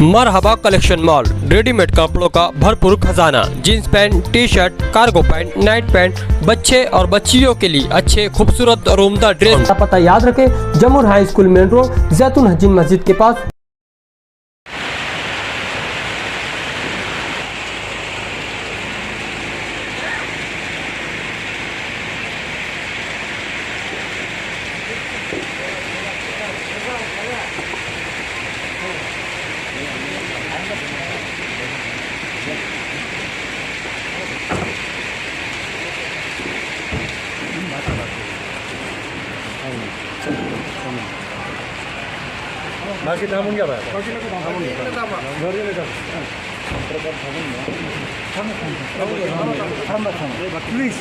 मरहबा collection mall, readymade कपड़ों का भरपूर खजाना। Jeans pant, T shirt, cargo pant, Knight pant, बच्चे और बच्चियों के लिए अच्छे खूबसूरत और उम्दा ड्रेस। पता याद रखें, जमूर हाई स्कूल मेन रोड, जैतून हजीन मस्जिद के पास। बाकी थांबून घ्या बाहेर. घरी नाही जात. थांबा प्लीज.